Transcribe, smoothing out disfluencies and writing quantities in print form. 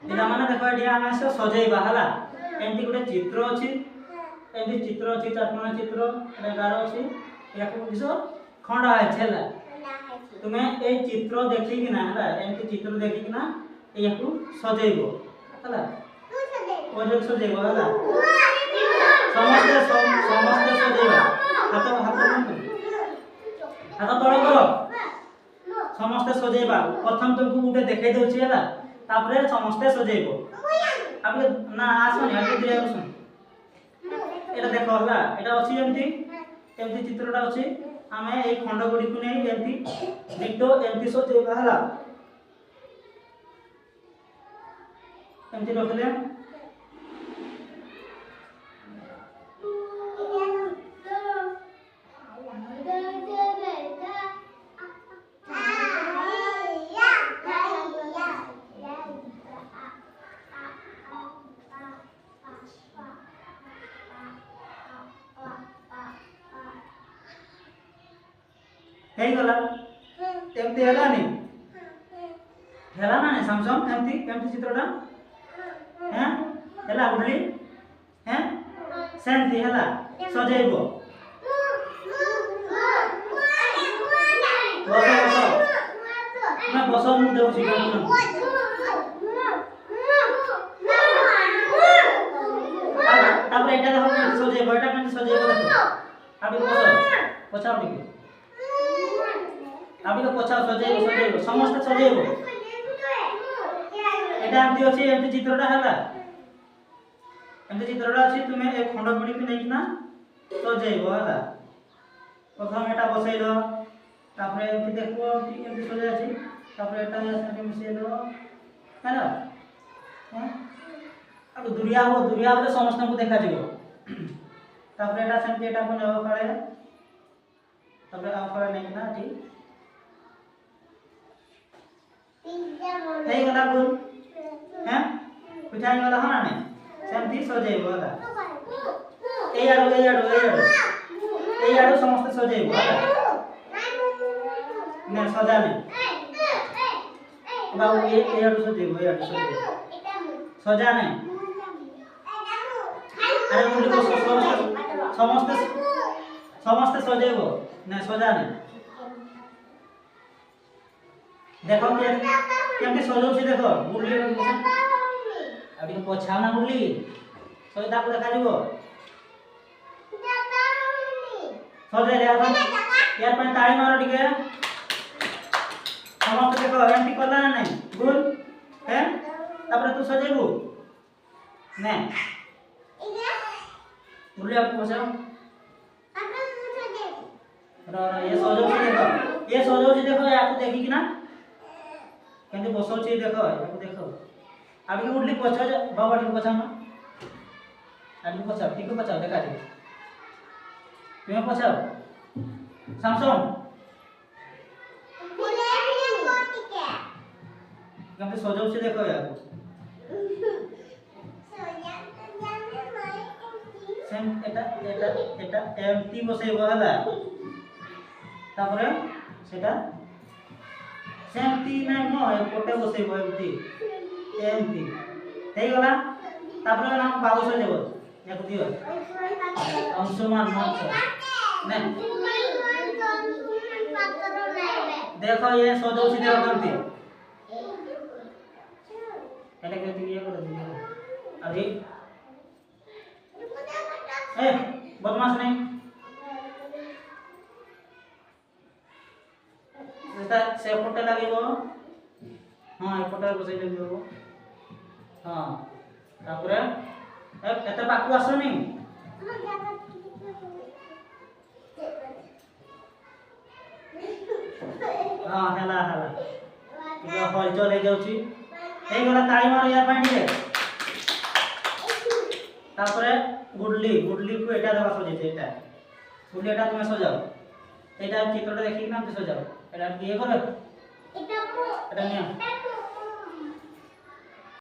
पिला माने देखो एडी आमे से सजेइबा हला एंती गुटे चित्र अछि एंती चित्र अछि चारकोण चित्र एटा गार अछि याको दिसो खंडा है छला तुमे ए चित्र देखि कि ना हला एंती चित्र देखि कि ना याको सजेइबो हला ओ जो सजेइबो हला समस्त सजेइबा हाथ तळ करो समस्त सजेइबा प्रथम तुमको गुटे देखाइ दउछि हला तापरे समस्त सजेइबो अब ना आसोनी आगे दिया सुन एटा देखो हला एटा अछि एमती चित्रटा अछि आमे ए खंड गुडी को नै एमती डिटो एमती सजेइबा हला एमती रखले हे गला एमती हला ना सैमसंग एमती चित्रटा हैं हला बुडली हैं सेमती हला सजेइबो बसो मु देउ छी तापर एटा देखो केमती सजेइबो एटा केमती सजेइबो देखो आबी पछा टिके आबी तो पछा सजेइबो समस्त सजेइबो एटा एमती अछि एमती चित्रटा हला एमती चित्रटा अछि तुमे एक खंड गुडी के नै ना सजेइबो हला प्रथम एटा बसैलो तापर एमती देखबो कि एमती सजे अछि तापर एटा एमती मिसेलो हैना हैं अब दुनिया रे समस्त को देखा जिवो तापर एटा सेमती एटा को नेबो काळे तापर आ काळे नै ना ठीक हे गला गुण हैं बुझाई वाला हना ने सेमती सजेइबो हला ए आडो समस्त सजेइबो हला ने सजा ने बाबू ए आडो सजेइबो सजा ने अरे मुझे को समस्त सजेइबो ने सजा ने देखो केमती सजौ छी देखो बुडली अभी तो पछाव ना बुडली सजे दाको देखा जिवो सजे ले यार पे ताली मारो टिके समस्त देखो एमती करला ना नहीं गुड हैं तापर तू सजेबू ने बुडली आपको पछाव ये सजौ छी देखो याको देखि कि ना केंते बसौ छी देखो याको देखो अभी उडली पछा बाबा टिके पछा ना अभी पछा ठीक पछा देखा दे तुम्हें पछा सैमसंग केंते सजौ छी देखो याको सेम एटा एमती बसैबो हला तापरे सेटा सेमती नै म एपोटे बसैबो एमती हेई गला तापरे नाम बाबू सजेबो याको दियो अंशुमान ने देखो ये सजौ छी देखो केमती एटा के दिए कर दियो अभी ए बदमाश नहीं एटा से फोटो लागेबो हां ए फोटो बसै लागेबो हां तापरे एटा पाकु आसोनी हां हला ये हलचल हे जाउची ए गला ताली मारो यार पानी रे तापरे गुडली को एटा देबा सजे एटा गुडली एटा तुमे सजाओ एटा चित्रटा देखि ना तुमे सजाओ एटा किए करे एटा निया